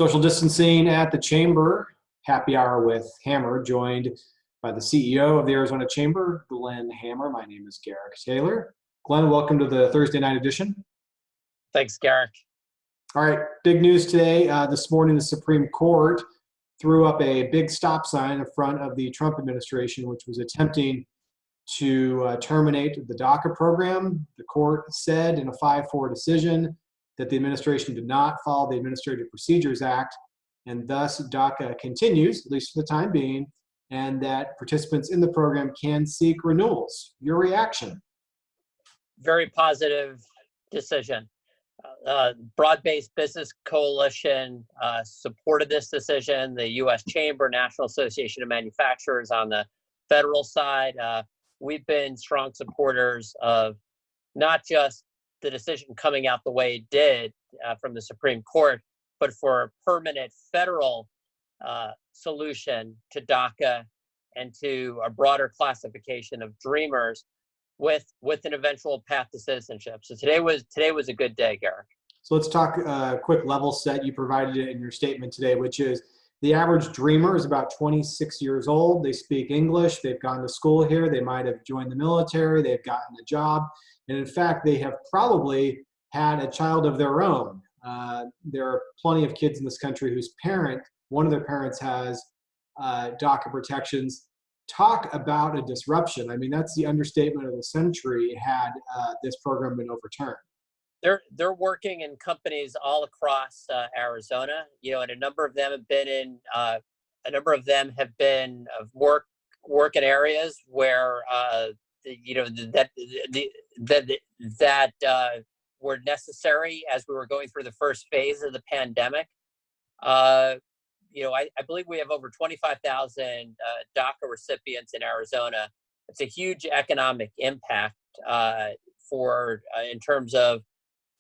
Social distancing at the Chamber, happy hour with Hammer, joined by the CEO of the Arizona Chamber, Glenn Hammer. My name is Garrick Taylor. Glenn, welcome to the Thursday night edition. Thanks, Garrick. All right, big news today. This morning, the Supreme Court threw up a big stop sign in front of the Trump administration, which was attempting to terminate the DACA program. The court said in a 5-4 decision that the administration did not follow the Administrative Procedures Act, and thus DACA continues, at least for the time being, and that participants in the program can seek renewals. Your reaction? Very positive decision. Broad-based business coalition supported this decision. The U.S. Chamber, National Association of Manufacturers on the federal side. We've been strong supporters of not just the decision coming out the way it did from the Supreme Court, but for a permanent federal solution to DACA and to a broader classification of dreamers with an eventual path to citizenship. So today was a good day, Garrick. So let's talk a quick level set. You provided it in your statement today, which is the average dreamer is about 26 years old. They speak English. They've gone to school here. They might have joined the military. They've gotten a job. And in fact, they have probably had a child of their own. There are plenty of kids in this country whose one of their parents has DACA protections. Talk about a disruption. I mean, that's the understatement of the century had this program been overturned. They're working in companies all across Arizona, and a number of them have been work in areas where that were necessary as we were going through the first phase of the pandemic. I believe we have over 25,000 DACA recipients in Arizona. It's a huge economic impact in terms of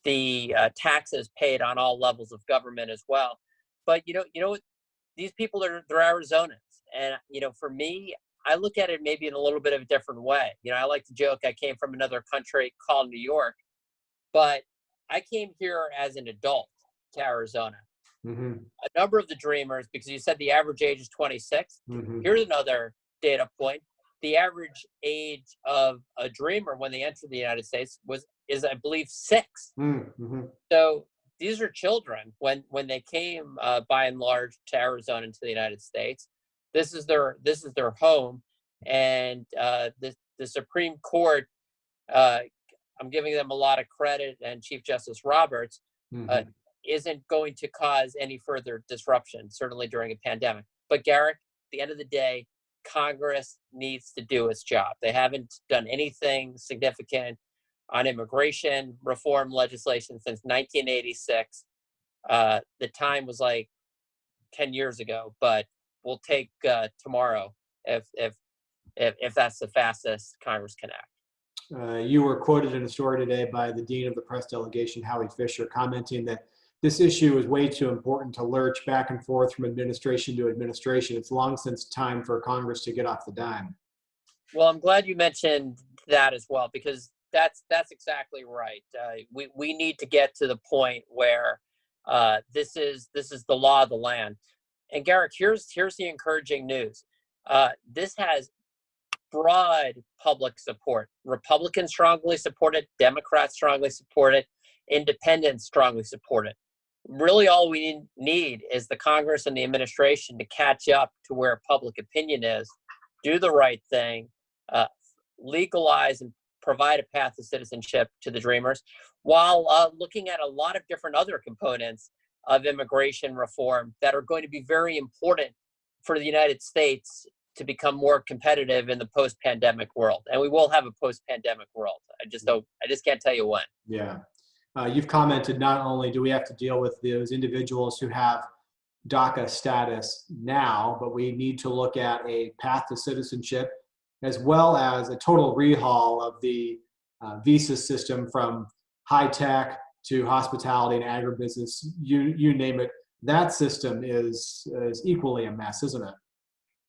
the taxes paid on all levels of government as well. But these people they're Arizonans, and for me, I look at it maybe in a little bit of a different way. I like to joke I came from another country called New York, but I came here as an adult to Arizona. Mm-hmm. A number of the dreamers, because you said the average age is 26. Mm-hmm. Here's another data point. The average age of a dreamer when they entered the United States is I believe 6. Mm-hmm. So these are children when they came by and large to Arizona and to the United States. This is their home, and the Supreme Court. I'm giving them a lot of credit, and Chief Justice Roberts isn't going to cause any further disruption, certainly during a pandemic. But Garrick, at the end of the day, Congress needs to do its job. They haven't done anything significant on immigration reform legislation since 1986. The time was like 10 years ago, but we'll take tomorrow if that's the fastest Congress can act. You were quoted in a story today by the Dean of the Press Delegation, Howie Fischer, commenting that this issue is way too important to lurch back and forth from administration to administration. It's long since time for Congress to get off the dime. Well, I'm glad you mentioned that as well, because that's exactly right. We need to get to the point where this is the law of the land. And Garrick, here's the encouraging news. This has broad public support. Republicans strongly support it. Democrats strongly support it. Independents strongly support it. Really, all we need is the Congress and the administration to catch up to where public opinion is, do the right thing, legalize and provide a path to citizenship to the dreamers, while looking at a lot of different other components of immigration reform that are going to be very important for the United States to become more competitive in the post-pandemic world. And we will have a post-pandemic world. I just can't tell you when. Yeah. You've commented not only do we have to deal with those individuals who have DACA status now, but we need to look at a path to citizenship as well as a total rehaul of the visa system from high tech to hospitality and agribusiness, you name it. That system is equally a mess, isn't it?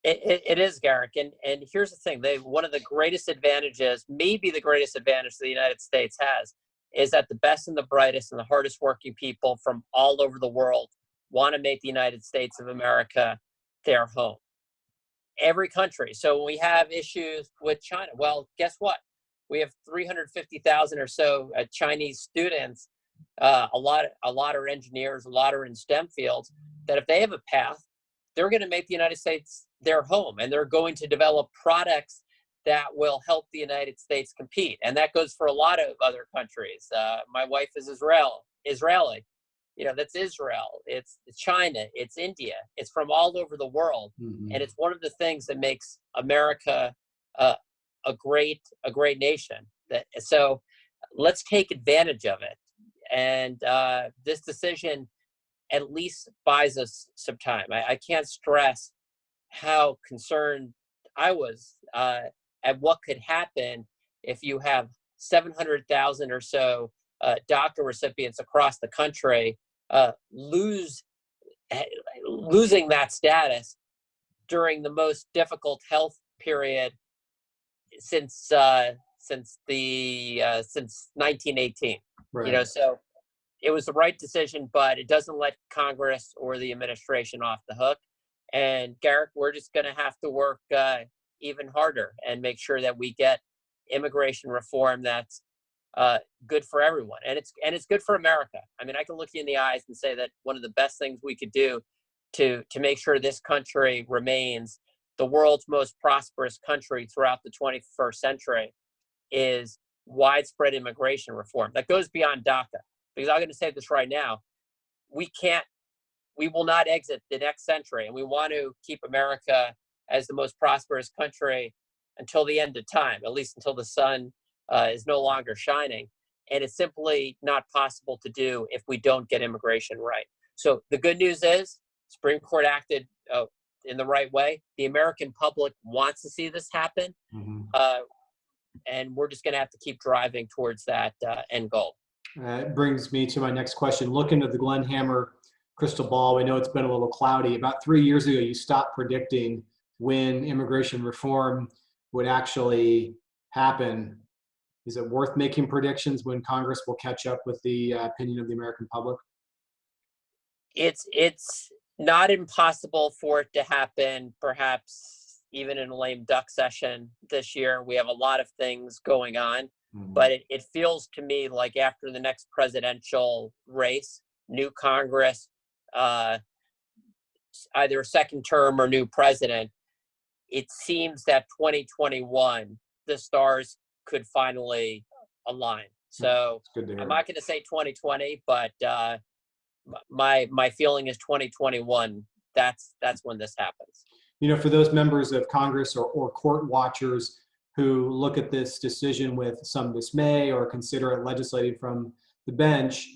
It is, Garrick. And here's the thing. One of the greatest advantages, maybe the greatest advantage the United States has, is that the best and the brightest and the hardest working people from all over the world want to make the United States of America their home. Every country. So when we have issues with China, well, guess what? We have 350,000 or so Chinese students. A lot are engineers, a lot are in STEM fields, that if they have a path, they're going to make the United States their home, and they're going to develop products that will help the United States compete. And that goes for a lot of other countries. My wife is Israeli. That's Israel, it's China, it's India, it's from all over the world. Mm-hmm. And it's one of the things that makes America a great nation. So let's take advantage of it. And this decision at least buys us some time. I can't stress how concerned I was at what could happen if you have 700,000 or so DACA recipients across the country losing that status during the most difficult health period since 1918. Right. So it was the right decision, but it doesn't let Congress or the administration off the hook. And Garrick, we're just going to have to work even harder and make sure that we get immigration reform that's good for everyone, and it's good for America. I mean, I can look you in the eyes and say that one of the best things we could do to make sure this country remains the world's most prosperous country throughout the 21st century is widespread immigration reform that goes beyond DACA. Because I'm going to say this right now, we will not exit the next century, and we want to keep America as the most prosperous country until the end of time, at least until the sun is no longer shining. And it's simply not possible to do if we don't get immigration right. So the good news is Supreme Court acted in the right way. The American public wants to see this happen. Mm-hmm. And we're just going to have to keep driving towards that end goal. It brings me to my next question. Look into the Glenn Hammer crystal ball. We know it's been a little cloudy. About 3 years ago, you stopped predicting when immigration reform would actually happen. Is it worth making predictions when Congress will catch up with the opinion of the American public? It's not impossible for it to happen, perhaps even in a lame duck session this year. We have a lot of things going on, but it feels to me like after the next presidential race, new Congress, either a second term or new president, it seems that 2021, the stars could finally align. So I'm not going to say 2020, but my feeling is 2021. That's when this happens. For those members of Congress or court watchers who look at this decision with some dismay or consider it legislating from the bench,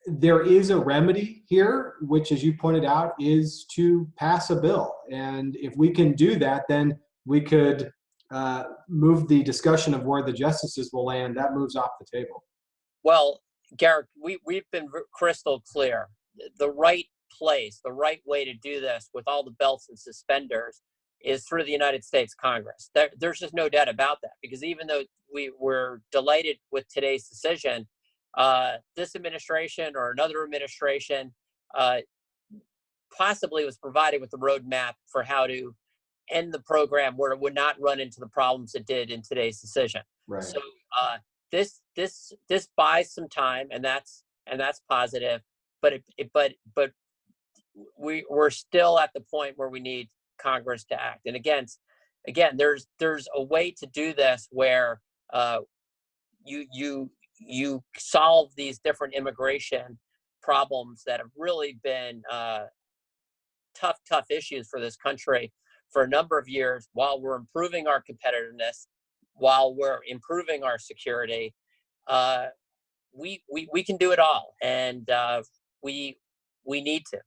there is a remedy here, which, as you pointed out, is to pass a bill. And if we can do that, then we could move the discussion of where the justices will land. That moves off the table. Well, Garrick, we've been crystal clear. The right place, the right way to do this with all the belts and suspenders is through the United States Congress. There's just no doubt about that, because even though we were delighted with today's decision, this administration or another administration possibly was provided with the roadmap for how to end the program where it would not run into the problems it did in today's decision. Right. So this buys some time, and that's positive. But we're still at the point where we need Congress to act. And again, there's a way to do this where you solve these different immigration problems that have really been tough issues for this country for a number of years, while we're improving our competitiveness, while we're improving our security. We can do it all, and we need to.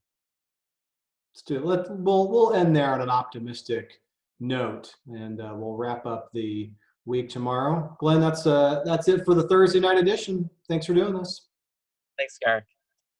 Let's do it. We'll end there on an optimistic note, and we'll wrap up the week tomorrow. Glenn, that's it for the Thursday night edition. Thanks for doing this. Thanks, Garrick.